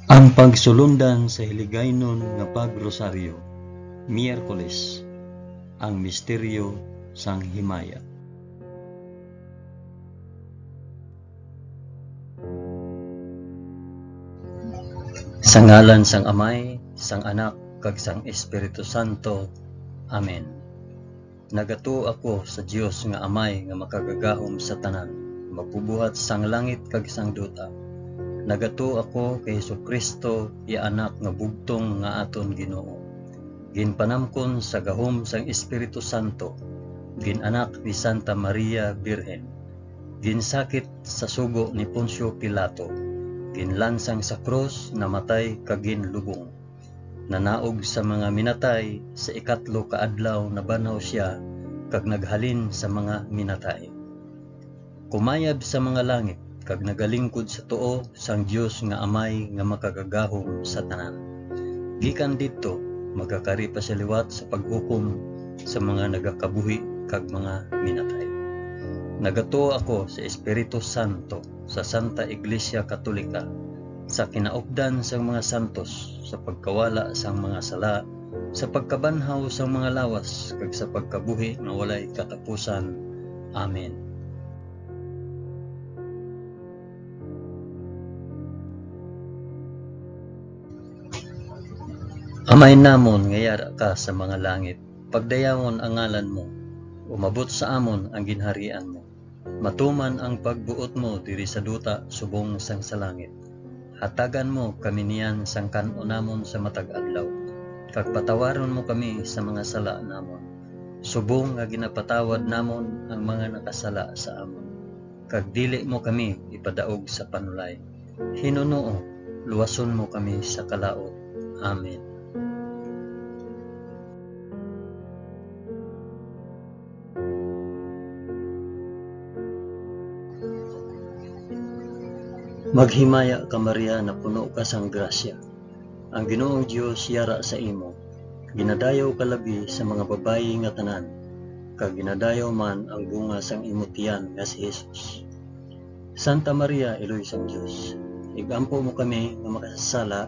Ang pagsulundan sa hiligaynon nga pagrosaryo, Miyerkules, ang misteryo sang himaya. Sa ngalan sang Amay, sang Anak, kag sang Espiritu Santo. Amen. Nagato ako sa Dios nga Amay nga makagagahom sa tanan, magbubuhat sang langit kag sang duta. Nagato ako kay Jesucristo, iya anak nga bugtong nga aton Ginoo. Ginpanamkon sa gahom sang Espiritu Santo, ginanak ni Santa Maria Birhen. Ginsakit sa sugo ni Poncio Pilato, ginlansang sa krus, namatay kag ginlubong. Nanaog sa mga minatay, sa ikatlo ka adlaw nabanaw siya kag naghalin sa mga minatay. Kumayab sa mga langit kag nagalingkod sa tuo sang Dios nga Amay nga makagagahom sa tanan. Gikan didto magakari pa sa liwat sa paghukom sa mga nagakabuhi kag mga minatay. Nagato ako sa Espiritu Santo, sa Santa Iglesia Katolika, sa kinaupdan sang mga santos, sa pagkawala sang mga sala, sa pagkabanhaw sang mga lawas kag sa pagkabuhi nga walay katapusan. Amen. Amay namon nga yara ka sa mga langit, pagdayawon ang ngalan mo, umabot sa amon ang ginharian mo. Matuman ang pagbuot mo diri sa duta subong sang sa langit. Hatagan mo kami niyan sang kan-o namon sa matag adlaw, kag patawaron mo kami sa mga sala namon, subong nga ginapatawad namon ang mga nakasala sa amon. Kag dili mo kami ipadaog sa panulay. Hinunoo, luwason mo kami sa kalaot. Amen. Maghimaya ka Maria na puno ka sang grasya. Ang Ginoong Dios yara sa imo. Ginadayaw ka labi sa mga babayi nga tanan, kag ginadayaw man ang bunga sang imo tiyan nga si Jesus. Santa Maria, Iloy sang Dios, igampo mo kami nga makasasala,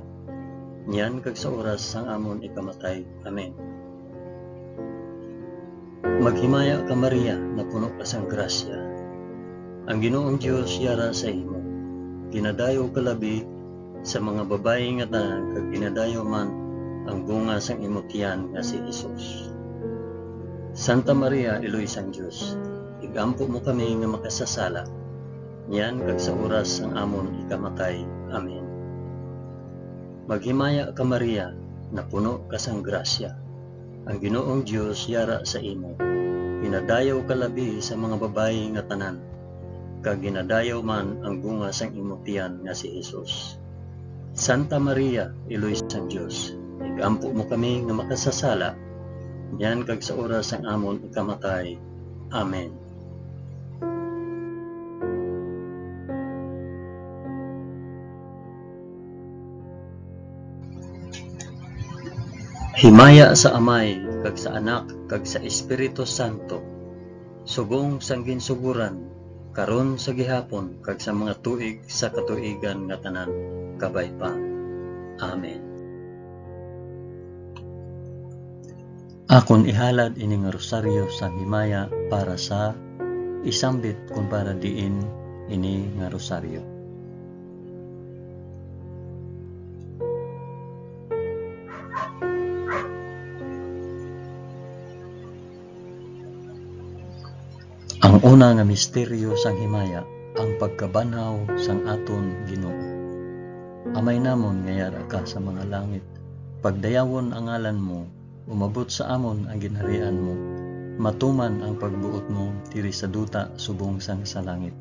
niyan kag sa oras sang amon ikamatay. Amen. Maghimaya ka Maria na puno ka sang grasya. Ang Ginoong Dios yara sa imo. Ginadayo ka labi sa mga babayi nga tanan, kag ginadayo man ang bunga sang imo tiyan nga si Jesus. Santa Maria, Iloy sang Dios, igampo mo kami nga makasasala, niyan kag sa oras sang amon ikamatay. Amen. Maghimaya ka Maria na puno ka sang grasya. Ang Ginoong Dios yara sa imo. Ginadayo ka labi sa mga babayi nga tanan, kag ginadayaw man ang bunga sang imo tiyan nga si Jesus. Santa Maria, Iloy sang Dios, igampo mo kami nga makasasala, niyan kag sa oras sang amon ikamatay. Amen. Himaya sa Amay, kag sa Anak, kag sa Espiritu Santo, subong sang ginsuguran, karon sa gihapon, kag sa mga tuig sa katuigan nga tanan, kabay pa. Amen. Akon ihalad ini nga rosaryo sa himaya para sa isambit kung para diin ini nga rosaryo. Ang una nga misteryo sang himaya, ang pagkabanhaw sang aton Ginoo. Amay namon nga yara ka sa mga langit, pagdayawon ang ngalan mo, umabot sa amon ang ginharian mo, matuman ang pagbuot mo diri sa duta subong sang sa langit.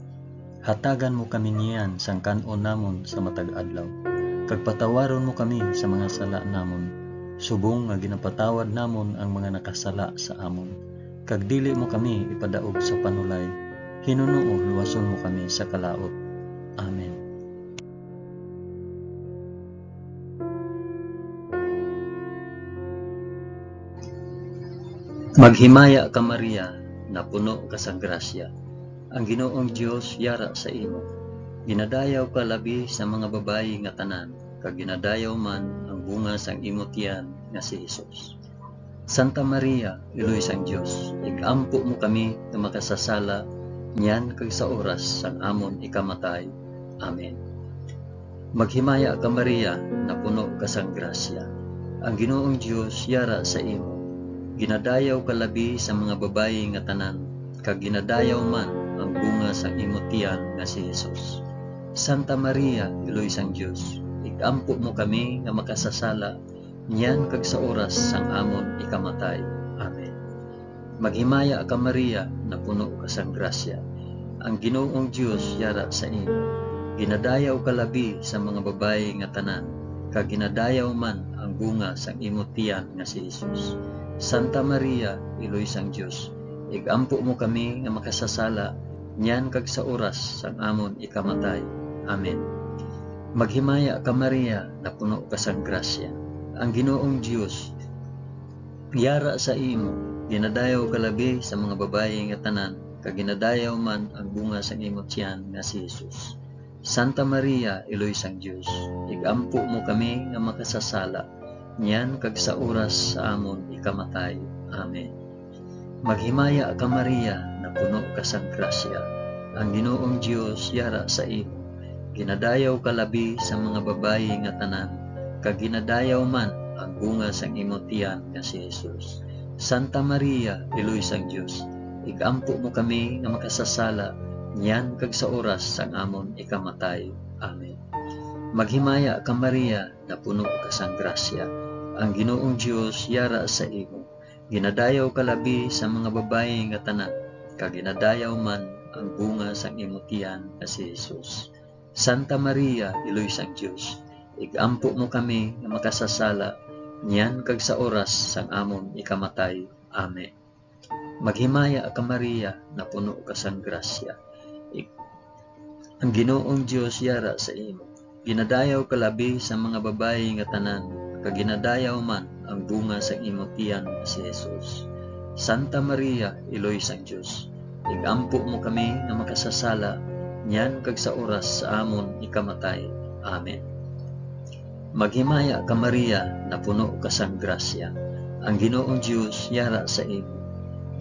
Hatagan mo kami niyan sang kan-o namon sa matag adlaw, kag patawaron mo kami sa mga sala namon, subong nga ginapatawad namon ang mga nakasala sa amon. Kag dili mo kami ipadaog sa panulay, hinunoo luwason mo kami sa kalaot. Amen. Maghimaya ka Maria na puno ka sa grasya. Ang Ginoong Dios yara sa imo. Ginadayaw ka labi sa mga babayi nga tanan, kag ginadayaw man ang bunga sang imong tiyan nga si Hesus. Santa Maria, Iloy sang Dios, igampo mo kami nga makasasala niyan kag sa oras sang amon ikamatay. Amen. Maghimaya ka Maria, na puno ka sang grasya. Ang Ginoong Dios yara sa imo. Ginadayaw ka labi sa mga babayi nga tanan, kag ginadayaw man ang bunga sang imong tiyan nga si Hesus. Santa Maria, Iloy sang Dios, igampo mo kami nga makasasala niyan kag sa oras sang amon ikamatay. Amen. Maghimaya ka Maria, na puno ka sang grasya. Ang Ginoong Dios yara sa imo. Ginadayaw ka labi sa mga babayi nga tanan, kag ginadayaw man ang bunga sang imong tiyan nga si Hesus. Santa Maria, Iloy sang Dios, igampo mo kami nga makasasala niyan kag sa oras sang amon ikamatay. Amen. Maghimaya ka Maria, na puno ka sang grasya. Ang Ginoong Dios yara sa imo. Ginadayaw ka labi sa mga babayi nga tanan, kag ginadayaw man ang bunga sang imong tiyan nga si Hesus. Santa Maria, Iloy sang Dios, igampo mo kami nga makasasala niyan kag sa oras sa amon ikamatay. Amen. Maghimaya ka Maria, na puno ka sang grasya. Ang Ginoong Dios yara sa imo. Ginadayaw ka labi sa mga babayi nga tanan, kag ginadayaw man ang bunga sang imong tiyan nga si Hesus. Santa Maria, Iloy sang Dios, igampo mo kami nga makasasala niyan kag sa oras sang amon ikamatay. Amen. Maghimaya ka Maria, na puno ka sang grasya. Ang Ginoong Dios yara sa imo. Ginadayaw ka labi sa mga babayi nga tanan, kag ginadayaw man ang bunga sang imong tiyan nga si Hesus. Santa Maria, Iloy sang Dios, igampo mo kami nga makasasala niyan kag sa oras sang amon ikamatay. Amen. Maghimaya ka Maria, na puno ka sang grasya. Ang Ginoong Dios yara sa imo. Ginadayaw ka labi sa mga babayi nga tanan, kag ginadayaw man ang bunga sang imong tiyan nga si Hesus. Santa Maria, Iloy sang Dios, igampo mo kami nga makasasala niyan kag sa oras sa amon ikamatay. Amen. Maghimaya ka Maria, na puno ka sang grasya. Ang Ginoong Dios yara sa imo.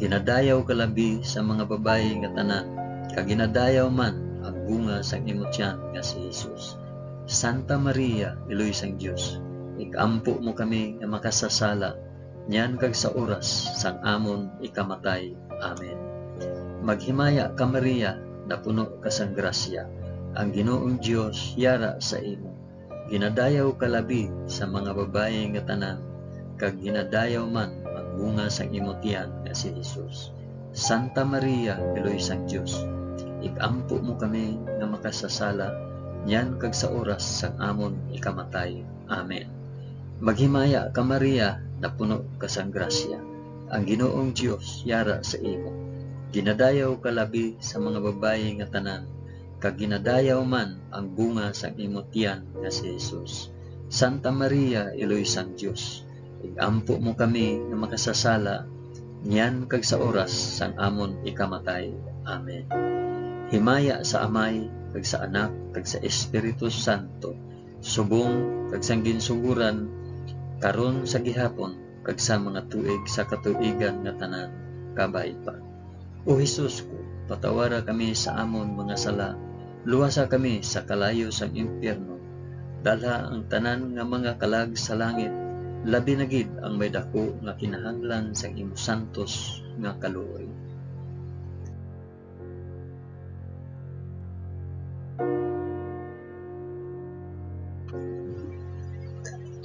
Ginadayaw ka labi sa mga babayi nga tanan, kag ginadayaw man ang bunga sang imong tiyan nga si Hesus. Santa Maria, Iloy sang Dios, igampo mo kami nga makasasala niyan kag sa oras sang amon ikamatay. Amen. Maghimaya ka Maria, na puno ka sang grasya. Ang Ginoong Dios yara sa imo. Ginadayaw ka labi sa mga babayi nga tanan, kag ginadayaw man ang bunga sang imong tiyan nga si Hesus. Santa Maria, Iloy sang Dios, igampo mo kami nga makasasala niyan kag sa oras sang amon ikamatay. Amen. Maghimaya ka Maria, na puno ka sang grasya. Ang Ginoong Dios yara sa imo. Ginadayaw ka labi sa mga babayi nga tanan, kag ginadayaw man ang bunga sang imong tiyan nga si Hesus. Santa Maria, Iloy sang Dios, igampo mo kami nga makasasala niyan kag sa oras sang amon ikamatay. Amen. Himaya sa Amay, kag sa Anak, kag sa Espiritu Santo, subong kag sang ginsuguran karon sa gihapon, kag sa mga tuig sa katuigan nga tanan, kabay pa. O Hesus ko, patawara kami sa amon mga sala, luwasa kami sa kalayo sang impyerno, dalha ang tanan nga mga kalag sa langit, labi na gid ang may dako nga kinahanglan sang imong santos nga kaluoy.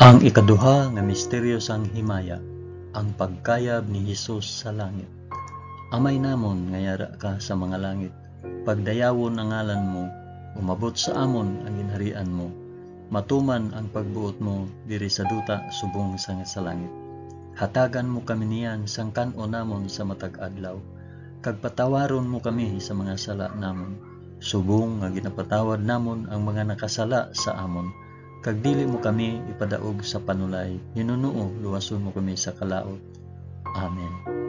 Ang ikaduha nga misteryo sang himaya, ang pagkayab ni Hesus sa langit. Amay namon nga yara ka sa mga langit, pagdayawon ang ngalan mo, umabot sa amon ang ginharian mo, matuman ang pagbuot mo diri sa duta subong sa langit. Hatagan mo kami niyan sang kan-o namon sa matag adlaw, kag patawaron mo kami sa mga sala namon, subong nga ginapatawad namon ang mga nakasala sa amon. Kag dili mo kami ipadaog sa panulay, hinunuo luwason mo kami sa kalaot. Amen.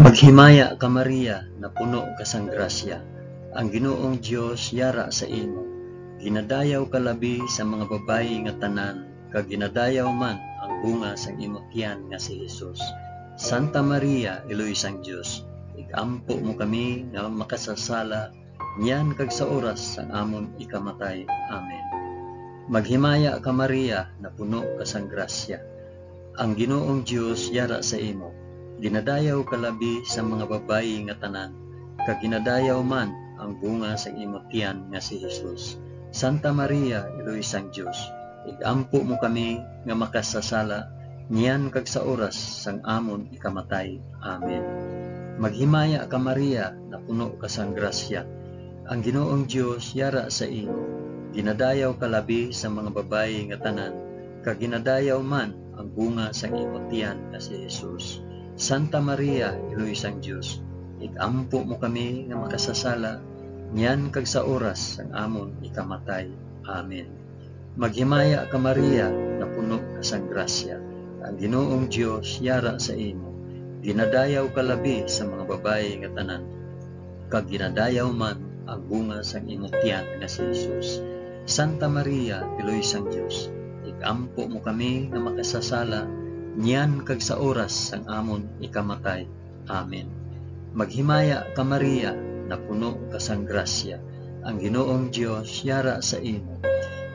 Maghimaya ka Maria, na puno ka sang grasya, ang Ginoong Dios yara sa imo. Ginadayaw ka labi sa mga babayi nga tanan, kag ginadayaw man ang bunga sang imong tiyan nga si Jesus. Santa Maria, Iloy sang Dios, igampo mo kami nga makasasala, niyan kag sa oras sang amon ikamatay. Amen. Maghimaya ka Maria, na puno ka sang grasya, ang Ginoong Dios yara sa imo. Ginadayaw ka labi sa mga babayi nga tanan, kag ginadayaw man ang bunga sa imong tiyan nga si Jesus. Santa Maria, Iloy sang Dios, igampo mo kami nga makasasala, niyan kag sa oras sang amon ikamatay. Amen. Maghimaya ka Maria, na puno ka sang grasya, ang Ginoong Dios yara sa imo. Ginadayaw ka labi sa mga babayi nga tanan, kag ginadayaw man ang bunga sa imong tiyan nga si Jesus. Santa Maria, Iloy sang Dios, igampo mo kami nga makasasala, niyan kag sa oras sang amon ikamatay. Amen. Maghimaya ka Maria, na puno ka sang grasya, ang Ginoong Dios yara sa imo. Ginadayaw ka labi sa mga babayi nga tanan, kag ginadayaw man ang bunga sang imong tiyan nga si Jesus. Santa Maria, Iloy sang Dios, igampo mo kami nga makasasala, niyan kag sa oras sang amon ikamatay. Amen. Maghimaya ka Maria, na puno ka sang grasya, ang Ginoong Dios yara sa imo.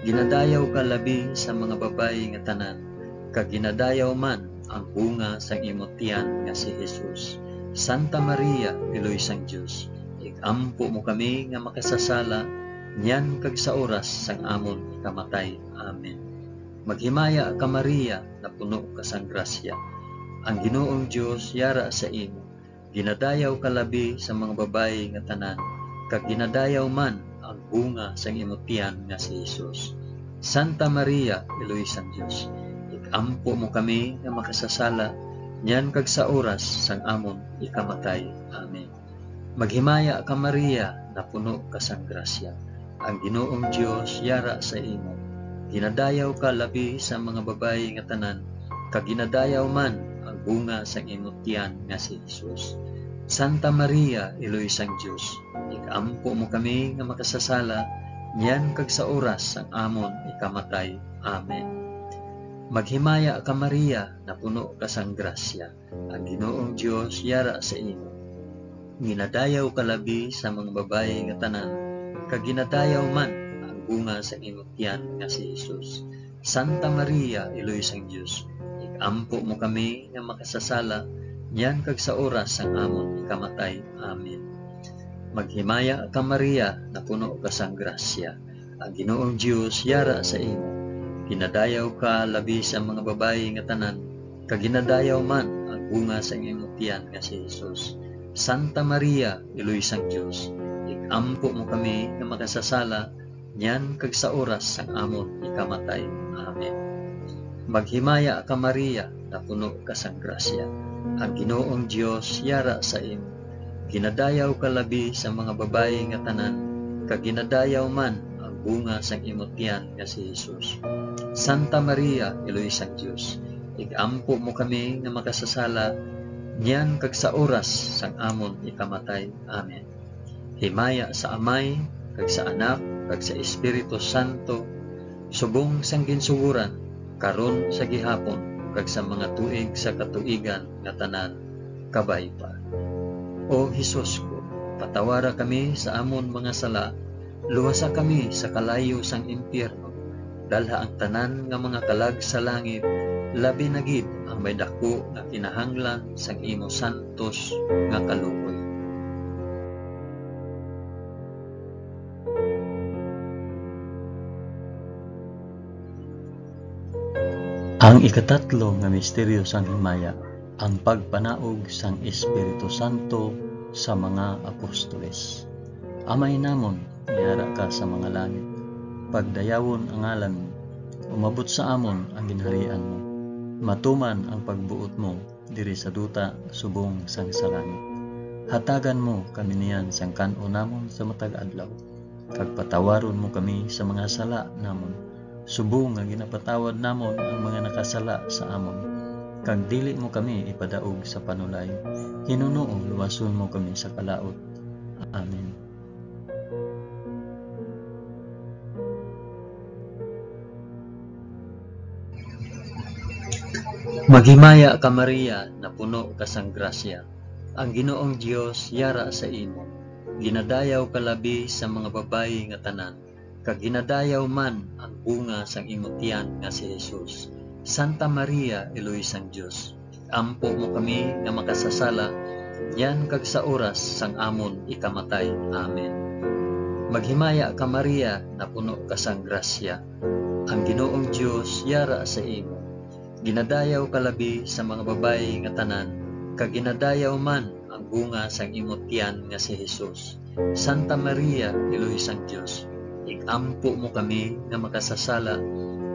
Ginadayaw ka labi sa mga babayi nga tanan, kag ginadayaw man ang bunga sang imong tiyan nga si Jesus. Santa Maria, Iloy sang Dios, igampo mo kami nga makasasala, niyan kag sa oras sang amon ikamatay. Amen. Maghimaya ka Maria, na puno ka sang grasya, ang Ginoong Dios yara sa imo. Ginadayaw ka labi sa mga babayi nga tanan, kag ginadayaw man ang bunga sang imong tiyan nga si Jesus. Santa Maria, Iloy sang Dios, igampo mo kami nga makasasala, niyan kag sa oras sang amon ikamatay. Amen. Maghimaya ka Maria, na puno ka sang grasya, ang Ginoong Dios yara sa imo. Ginadayaw ka labi sa mga babayi nga tanan, kag ginadayaw man ang bunga sang imong tiyan nga si Jesus. Santa Maria, Iloy sang Dios, igampo mo kami nga makasasala, niyan kag sa oras sang amon ikamatay. Amen. Maghimaya ka Maria, na puno ka sang grasya, ang Ginoong Dios yara sa imo. Ginadayaw ka labi sa mga babayi nga tanan, kag ginadayaw man bunga sa imong tiyan nga si Jesus. Santa Maria, Iloy sang Dios, igampo mo kami nga makasasala, niyan kag sa oras sang amon ikamatay. Amen. Maghimaya ka Maria, na puno ka sang grasya, ang Ginoong Dios yara sa imo. Ginadayaw ka labi sa mga babayi nga tanan, kag ginadayaw man ang bunga sa imong tiyan nga si Jesus. Santa Maria, Iloy sang Dios, igampo mo kami nga makasasala, niyan kag sa oras sang amon ikamatay. Amen. Maghimaya ka Maria, na puno ka sang grasya, ang Ginoong Dios yara sa imo. Ginadayaw ka labi sa mga babayi nga tanan, kag ginadayaw man ang bunga sang imong tiyan nga si Jesus. Santa Maria, Iloy sang Dios, igampo mo kami nga makasasala, niyan kag sa oras sang amon ikamatay. Amen. Himaya sa Amay, kag sa Anak, kag sa Espiritu Santo, subong sang ginsuguran, karon sa gihapon, kag sa mga tuig sa katuigan nga tanan, kabay pa. O Hesus ko, patawara kami sa amon mga sala, luwasa kami sa kalayo sang impyerno, dalha ang tanan nga mga kalag sa langit, labi na gid ang may dako nga kinahanglan sang imo santos nga kaluoy. Ang ikatatlo nga misteryo sang himaya, ang pagpanaog sang Espiritu Santo sa mga apostoles. Amay namon, yara ka sa mga langit, pagdayawon ang ngalan mo, umabot sa amon ang ginharian mo, matuman ang pagbuot mo diri sa duta subong sang sa langit. Hatagan mo kami niyan sang kan-o namon sa matag adlaw, kag patawaron mo kami sa mga sala namon, subong nga ginapatawad namon ang mga nakasala sa amon. kag dili mo kami ipadaog sa panulay. Hinunoo luwason mo kami sa kalaot. Amen. Maghimaya ka Maria, na puno ka sang grasya. Ang Ginoong Dios yara sa imo. Ginadayaw ka labi sa mga babayi nga tanan, kag ginadayaw man ang bunga sang imong tiyan nga si Jesus. Santa Maria, Eloy sang Dios, ampo mo kami nga makasasala, yan kag sa oras sang amon ikamatay. Amen. Maghimaya ka Maria, na puno ka sang grasya. Ang Ginoong Dios yara sa imo. Ginadayaw ka labi sa mga babayi nga tanan, kag ginadayaw man ang bunga sang imong tiyan nga si Jesus. Santa Maria, Eloy sang Dios, igampo mo kami nga makasasala,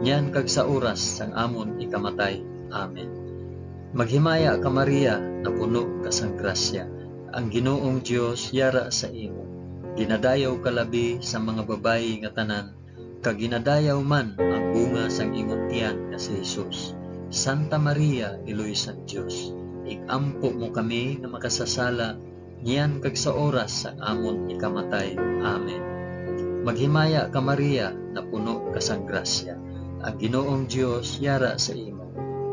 yan kag sa oras sang amon ikamatay. Amen. Maghimaya ka Maria, na puno ka sang grasya. Ang Ginoong Dios yara sa imo. Ginadayaw ka labi sa mga babayi nga tanan, kag ginadayaw man ang bunga sang imong tiyan nga si Jesus. Santa Maria, Eloy sang Dios, igampo mo kami nga makasasala, niyan kag sa oras sang amon ikamatay. Amen. Maghimaya ka Maria, na puno ka sang grasya. Ang Ginoong Dios yara sa imo.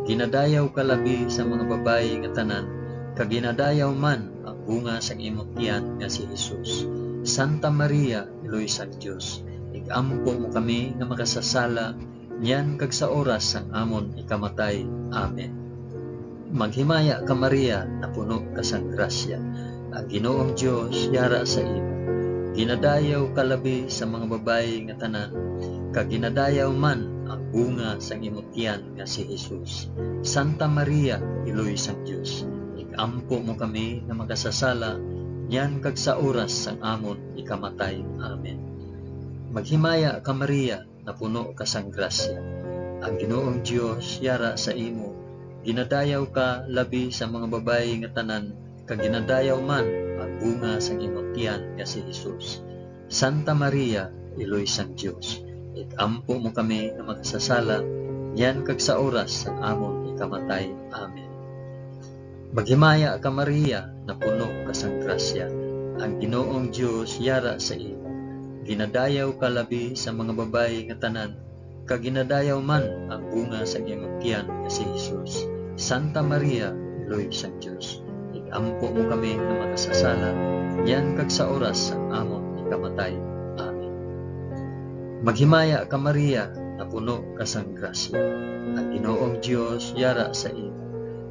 Ginadayaw ka labi sa mga babayi nga tanan, kag ginadayaw man ang bunga sang imong tiyan nga si Jesus. Santa Maria, Eloy sang Dios, igampo mo kami nga makasasala, niyan kag sa oras sang amon ikamatay. Amen. Maghimaya ka Maria, na puno ka sang grasya. Ang Ginoong Dios yara sa imo. Ginadayaw ka labi sa mga babayi nga tanan, kag ginadayaw man ang bunga sang imong tiyan nga si Jesus. Santa Maria, Eloy sang Dios, igampo mo kami nga makasasala, niyan kag sa oras sang amon ikamatay. Amen. Maghimaya ka Maria, na puno ka sang grasya. Ang Ginoong Dios yara sa imo. Ginadayaw ka labi sa mga babayi nga tanan, kag ginadayaw man ang bunga sang imong tiyan nga si Jesus. Santa Maria, Eloy sang Dios, igampo mo kami nga makasasala, yan kag sa oras sang amon ikamatay. Amen. Maghimaya ka Maria, na puno ka sang grasya. Ang Ginoong Dios yara sa imo. Ginadayaw ka labi sa mga babayi nga tanan, kag ginadayaw man ang bunga sa imong tiyan nga si Jesus. Santa Maria, Eloy sang Dios, igampo mo kami nga makasasala, yan kag sa oras sang amon ikamatay. Amen. Maghimaya ka Maria, na puno ka sang grasya. Ang Ginoong Dios yara sa imo.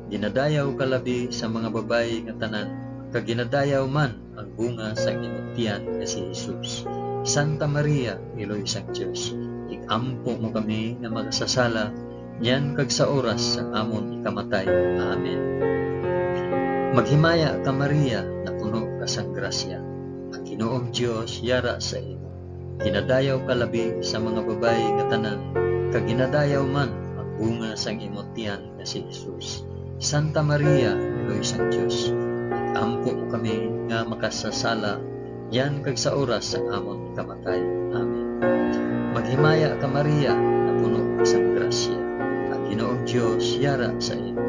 Ginadayaw ka labi sa mga babayi nga tanan, kag ginadayaw man ang bunga sa imong tiyan nga si Jesus. Santa Maria, Eloy sang Dios, igampo mo kami nga makasasala, yan kag sa oras sang amon ikamatay. Amen. Maghimaya ka Maria, na puno ka sang grasya. Ang Ginoong Dios yara sa imo. Ginadayaw ka labi sa mga babayi nga tanan, kag ginadayaw man ang bunga sang imong tiyan nga si Jesus. Santa Maria, Eloy sang Dios, igampo mo kami nga makasasala, yan kag sa oras sang amon ikamatay. Amen. Maghimaya ka Maria, na puno ka sang grasya. Ang Ginoong Dios yara sa imo.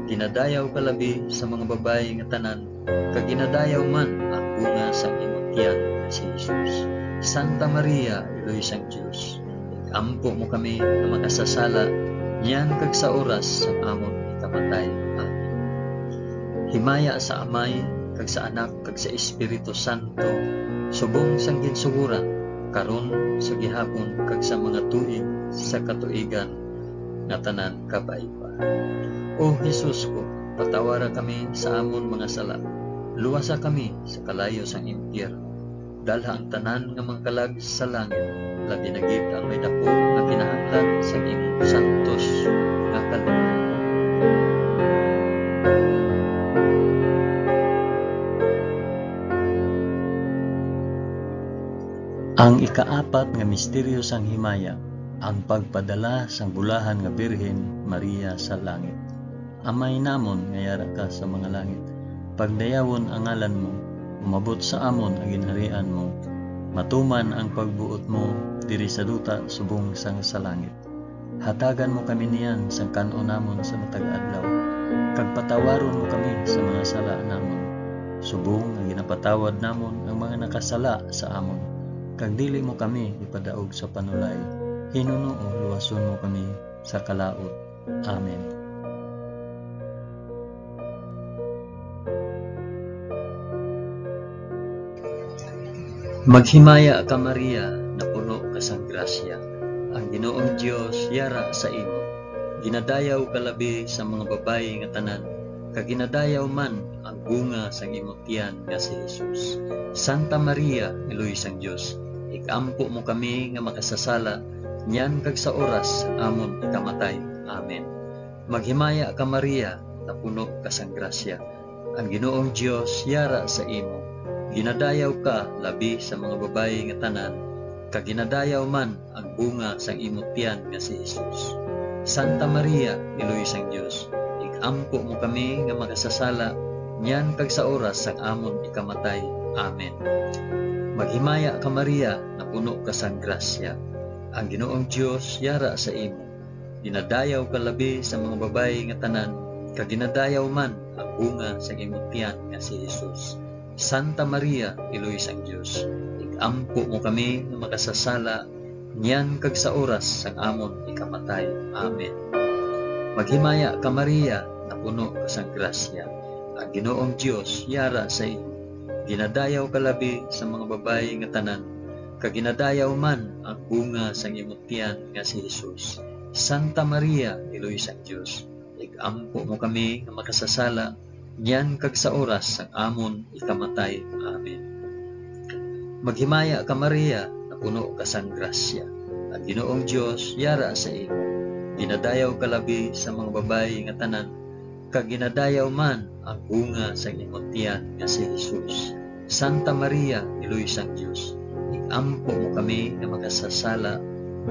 Ginadayaw ka labi sa mga babayi nga tanan, kag ginadayaw man ang bunga sang imong tiyan nga si Jesus. Santa Maria, Eloy sang Dios, igampo mo kami nga makasasala, yan kag sa oras sang amon ikamatay. Amen. Himaya sa Amay, kag sa Anak, kag sa Espiritu Santo, subong sang ginsuguran, karon sa gihapon, kag sa mga tuig sa katuigan nga tanan kabay-pa. O Jesus ko, patawara kami sa amon mga sala, luwasa kami sa kalayo sang impyerno, dalha ang tanan nga mga kalag sa langit, labi na gid ang may dako nga kinahanglan sa imong santos nga kalooban. Ang ikaapat nga misteryo sang himaya, ang pagpadala sang bulahan nga Birhen Maria sa langit. Amay namon nga yara ka sa mga langit, pagdayawon ang ngalan mo, umabot sa amon ang ginharian mo, matuman ang pagbuot mo diri sa duta subong sang sa langit. Hatagan mo kami niyan sang kanon namon sa matag adlaw, kag patawaron mo kami sa mga sala namon. Subong nga ginapatawad namon ang mga nakasala sa amon, kag dili mo kami ipadaog sa panulay. Hinunoo luwason mo kami sa kalaot. Amen. Maghimaya ka Maria, na puno ka sang grasya. Ang Ginoong Dios yara sa imo. Ginadayaw ka labi sa mga babayi nga tanan, kag ginadayaw man ang bunga sang imong tiyan nga si Jesus. Santa Maria, Iloy sang Dios, ikampo mo kami nga makasasala, niyan kag sa oras amon ikamatay. Amen. Maghimaya ka Maria, na puno ka sang grasya. Ang Ginoong Dios yara sa imo. Ginadayaw ka labi sa mga babayi nga tanan, kag ginadayaw man ang bunga sang imong tiyan nga si Jesus. Santa Maria, Iloy sang Dios, ikampo mo kami nga makasasala, niyan kag sa oras sang amon ikamatay. Amen. Maghimaya ka Maria, na puno ka sang grasya. Ang Ginoong Dios yara sa imo. Ginadayaw ka labi sa mga babayi nga tanan, kag ginadayaw man ang bunga sang imong tiyan nga si Jesus. Santa Maria, Iloy sang Dios, ikampo mo kami nga makasasala, niyan kag sa oras sang amon ikamatay. Amen. Maghimaya ka Maria, na puno ka sang grasya. Ang Ginoong Dios yara sa imo. Ginadayaw ka labi sa mga babayi nga tanan, kag ginadayaw man ang bunga sang imong tiyan nga si Jesus. Santa Maria, Iloy sang Dios, ikampo mo kami nga makasasala, niyan kag sa oras sang amon ikamatay. Amen. Maghimaya ka Maria, na puno ka sang grasya. Ang Ginoong Dios yara sa imo. Ginadayaw ka labi sa mga babayi nga tanan, kag ginadayaw man ang bunga sang imong tiyan nga si Jesus. Santa Maria, Iloy sang Dios, ikampo mo kami nga makasasala,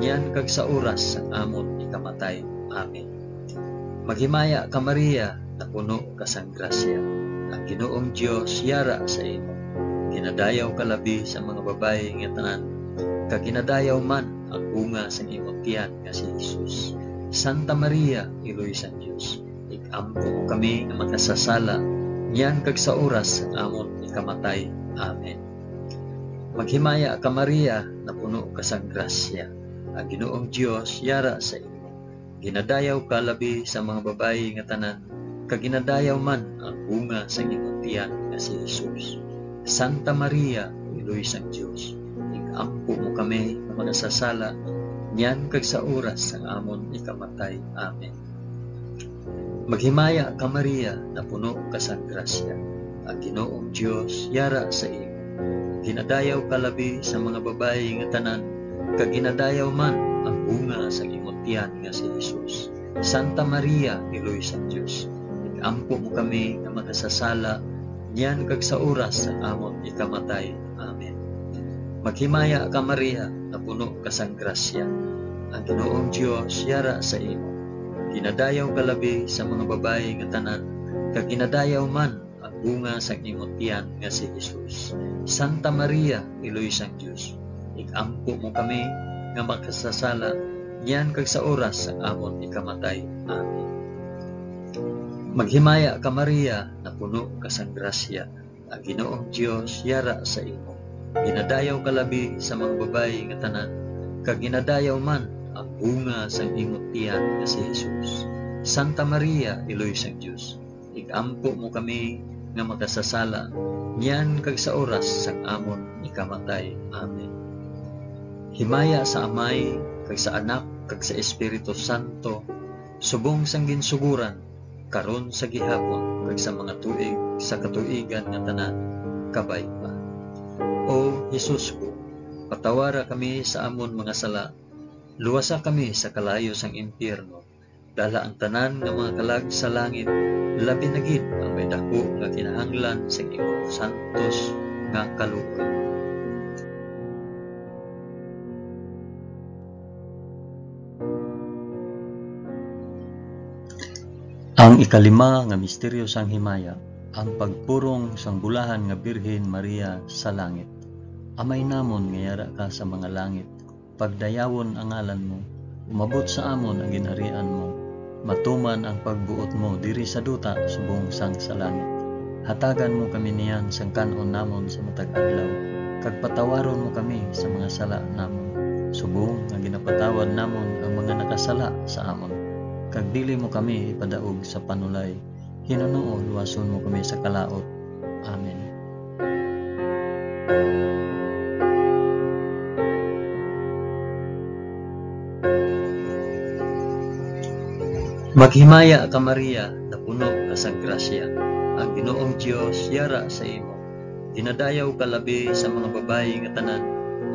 niyan kag sa oras sang amon ikamatay. Amen. Maghimaya ka Maria, na puno ka sang grasya. Ang Ginoong Dios yara sa imo. Ginadayaw ka labi sa mga babayi nga tanan, kag ginadayaw man ang bunga sang imong tiyan nga si Jesus. Santa Maria, Iloy sang Dios, ikampo mo kami nga makasasala, niyan kag sa oras sang amon ikamatay. Amen. Maghimaya ka Maria, na puno ka sang grasya. Ang Ginoong Dios yara sa imo. Ginadayaw ka labi sa mga babayi nga tanan, kag ginadayaw man ang bunga sang imong tiyan nga si Jesus. Santa Maria, Iloy sang Dios, ikampo mo kami nga makasasala, niyan kag sa oras sang amon ikamatay. Amen. Maghimaya ka Maria, na puno ka sang grasya. Ang Ginoong Dios yara sa imo. Ginadayaw ka labi sa mga babayi nga tanan, kag ginadayaw man ang bunga sang imong tiyan nga si Jesus. Santa Maria, Iloy sang Dios, ikampo mo kami nga makasasala, niyan kag sa oras sang amon ikamatay. Amen. Maghimaya ka Maria, na puno ka sang grasya. Ang Ginoong Dios yara sa imo. Ginadayaw ka labi sa mga babayi nga tanan, kag ginadayaw man ang bunga sang imong tiyan nga si Jesus. Santa Maria, Iloy sang Dios, ikampo mo kami nga makasasala, niyan kag sa oras sang amon ikamatay. Amen. Maghimaya ka Maria, na puno ka sang grasya. Ang Ginoong Dios yara sa imo. Ginadayaw ka labi sa mga babayi nga tanan, kag ginadayaw man ang bunga sang imong tiyan nga si Jesus. Santa Maria, Iloy sang Dios, ikampo mo kami nga makasasala, niyan kag sa oras sang amon ikamatay. Amen. Himaya sa Amay, kag sa Anak, kag sa Espiritu Santo, subong sang ginsuguran, karon sa gihapon, kag sa mga tuig sa katuigan nga tanan, kabay pa. O Jesus ko, patawara kami sa amon mga sala, luwasa kami sa kalayo sang impyerno, dala ang tanan nga mga kalag sa langit, labi na gid ang may dako nga kinahanglan sa imong santos nga kaluoy. Ang ikalima nga misteryo sang himaya, ang pagpurong sang bulahan nga Birhen Maria sa langit. Amay namon nga yara ka sa mga langit, pagdayawon ang ngalan mo, umabot sa amon ang ginharian mo, Matuman ang pagbuot mo diri sa duta subong sang sa langit. Hatagan mo kami niyan sang kanon namon sa matag adlaw, kag patawaron mo kami sa mga sala namon, subong nga ginapatawad namon ang mga nakasala sa amon. Kag dili mo kami ipadaog sa panulay, Hinuno luwason mo kami sa kalaot. Amen. Maghimaya ka Maria, na puno ka sang grasya. Ang Ginoong Dios yara sa imo. Ginadayaw ka labi sa mga babayi nga tanan,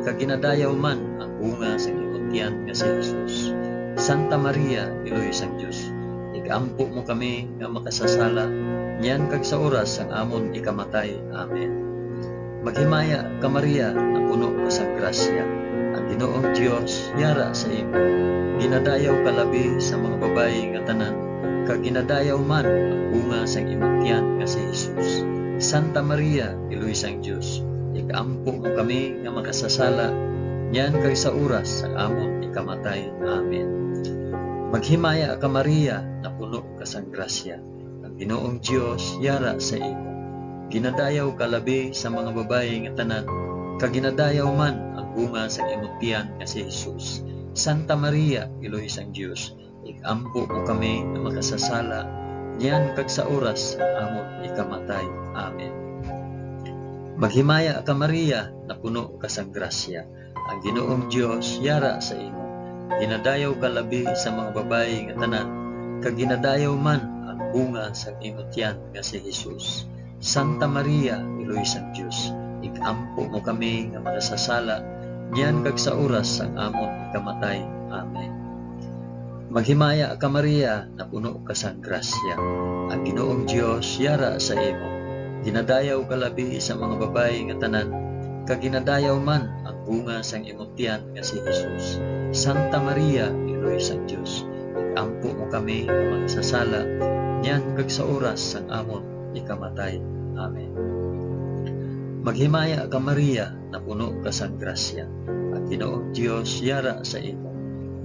kag ginadayaw man ang bunga sa imong tiyan nga si Jesus. Santa Maria, Iloy sang Dios, igampo mo kami nga makasasala, niyan kag sa oras ang amon ikamatay. Amen. Maghimaya ka Maria, na puno ka sang grasya. Ang Ginoong Dios yara sa imo. Ginadayaw ka labi sa mga babayi nga tanan, kag ginadayaw man ang bunga sang imong tiyan nga si Jesus. Santa Maria, Iloy sang Dios, igampo mo kami nga makasasala, niyan kag sa oras ang amon ikamatay. Amen. Maghimaya ka Maria, na puno ka sang grasya. Ang Ginoong Dios yara sa imo. Ginadayaw ka labi sa mga babayi nga tanan, kag ginadayaw man ang bunga sang imong tiyan nga si Jesus. Santa Maria, Iloy sang Dios, igampo mo kami nga makasasala, niyan kag sa oras ang amon ikamatay. Amen. Maghimaya ka Maria, na puno ka sang grasya. Ang Ginoong Dios yara sa imo. Ginadayaw ka labi sa mga babayi nga tanan, kag ginadayaw man ang bunga sang imong tiyan nga si Jesus. Santa Maria, Iloy sang Dios, igampo mo kami nga makasasala, niyan kag sa oras ang amon ikamatay. Amen. Maghimaya ka Maria, na puno ka sang grasya. Ang Ginoong Dios yara sa imo. Ginadayaw ka labi sa mga babayi nga tanan, kag ginadayaw man ang bunga sang imong tiyan nga si Jesus. Santa Maria, Iloy sang Dios, igampo mo kami nga makasasala, niyan kag sa oras ang amon ikamatay. Amen. Maghimaya ka Maria, na puno ka sang grasya. Ang Ginoong Dios yara sa imo.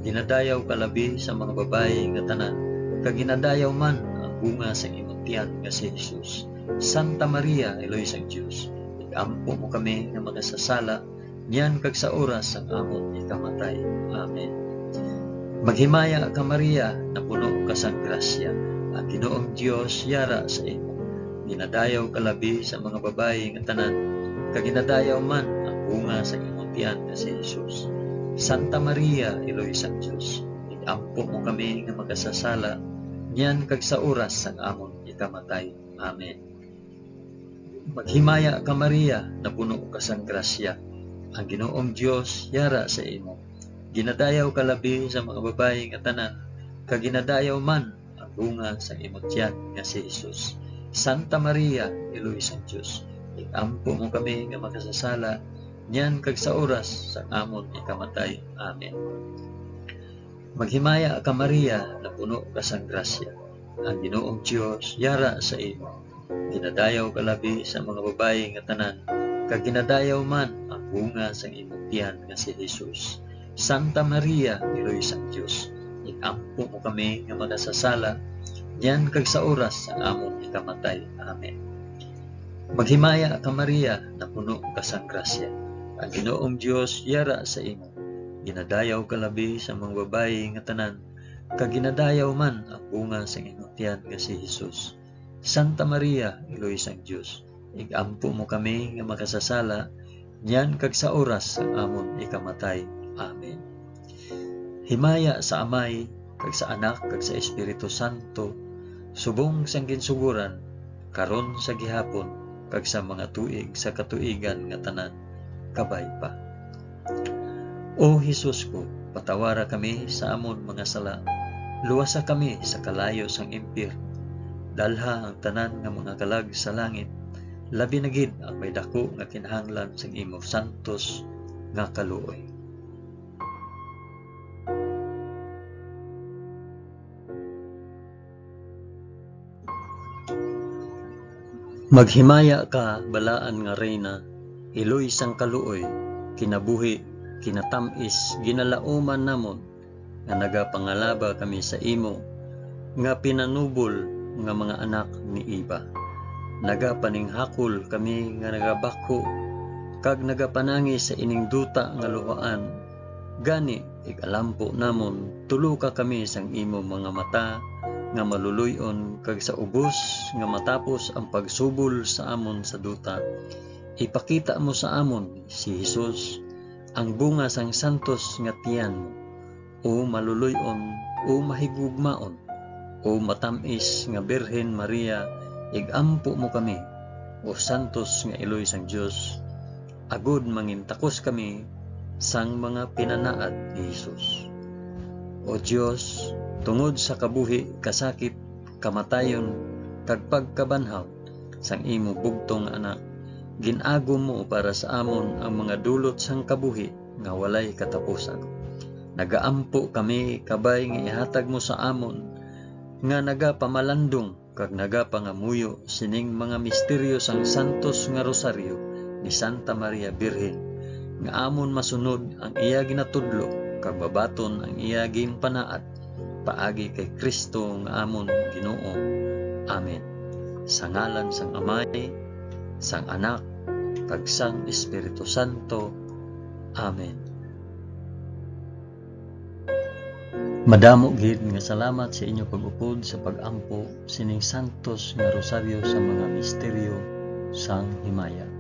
Ginadayaw ka labi sa mga babayi nga tanan, kag ginadayaw man ang bunga sa imong tiyan nga si Jesus. Santa Maria, Iloy sang Dios, igampo mo kami nga makasasala, niyan kag sa oras ang amon ikamatay. Amen. Maghimaya ka Maria, na puno ka sang grasya. Ang Ginoong Dios yara sa imo. Ginadayaw ka labi sa mga babayi nga tanan, kag ginadayaw man ang bunga sa imong tiyan nga si Jesus. Santa Maria, Iloy sang Dios, igampo mo kami nga makasasala, niyan kag sa oras ang amon ikamatay. Amen. Maghimaya ka Maria, na puno ka sang grasya. Ang Ginoong Dios yara sa imo. Ginadayaw ka labi sa mga babayi nga tanan, kag ginadayaw man ang bunga sa imong tiyan nga si Jesus. Santa Maria, Iloy sang Dios, igampo mo kami nga makasasala, niyan kag sa oras sa amon ikamatay. Amen. Maghimaya ka Maria, na puno ka sang grasya. Ang Ginoong Dios yara sa imo. Ginadayaw ka labi sa mga babayi nga tanan, kag ginadayaw man ang bunga sa imong tiyan nga si Jesus. Santa Maria, Iloy sang Dios, igampo mo kami nga makasasala, niyan kag sa oras sa amon ikamatay. Amen. Maghimaya ka Maria, na puno ka sang grasya. Ang Ginoong Dios yara sa imo. Ginadayaw ka labi sa mga babayi nga tanan, kag ginadayaw man ang bunga sa imong tiyan nga si Jesus. Santa Maria, Iloy sang Dios, igampo mo kami nga makasasala, niyan kag sa oras ang amon ikamatay. Amen. Himaya sa Amay, kag sa Anak, kag sa Espiritu Santo, subong sang ginsuguran, karon sa gihapon, kag sa mga tuig sa katuigan nga tanan, kabay pa. O Jesus ko, patawara kami sa amon mga sala, luwasa kami sa kalayo sang impyerno, dalha ang tanan nga mga kalag sa langit, labi na gid ang may dako nga kinahanglan sang imong santos nga kaluoy. Maghimaya ka balaan nga reyna, Iloy sang kaluoy, kinabuhi, kinatamis, ginalauman namon, nga nagapangalaba kami sa imo, nga pinanubol nga mga anak ni Eva. Nagapaninghakol kami nga nagabako kag nagapanangi sa ining duta nga luhaan. Gani ikalampo namon tulo ka kami sang imo mga mata nga maluluyon kag sa ubos nga matapos ang pagsubol sa amon sa duta. Ipakita mo sa amon si Jesus, ang bunga sang santos nga tiyan mo, o maluluyon o mahigugmaon o matamis nga Birhen Maria, igampo mo kami, o santos nga iloy sang Dios, agud mangintakos kami sang mga pinanaad ni Jesus. O Dios, tungod sa kabuhi, kasakit, kamatayon, kag pagkabanhaw sang imo bugtong anak, ginago mo para sa amon ang mga dulot sang kabuhi nga walay katapusan. Nagaampo kami kabay nga ihatag mo sa amon nga nagapamalandong kag nagapangamuyo sining mga misteryo sang santos nga rosaryo ni Santa Maria Birhen, nga amon masunod ang iya ginatudlo kag babaton ang iya ginpanaad paagi kay Kristo nga amon Ginoo. Amen. Sa ngalan sang Amay, sang Anak, kag sang Espiritu Santo. Amen. Madamo gid nga salamat sa inyo pag-upod sa pag-ampo sining santos nga rosaryo sa mga misteryo sang himaya.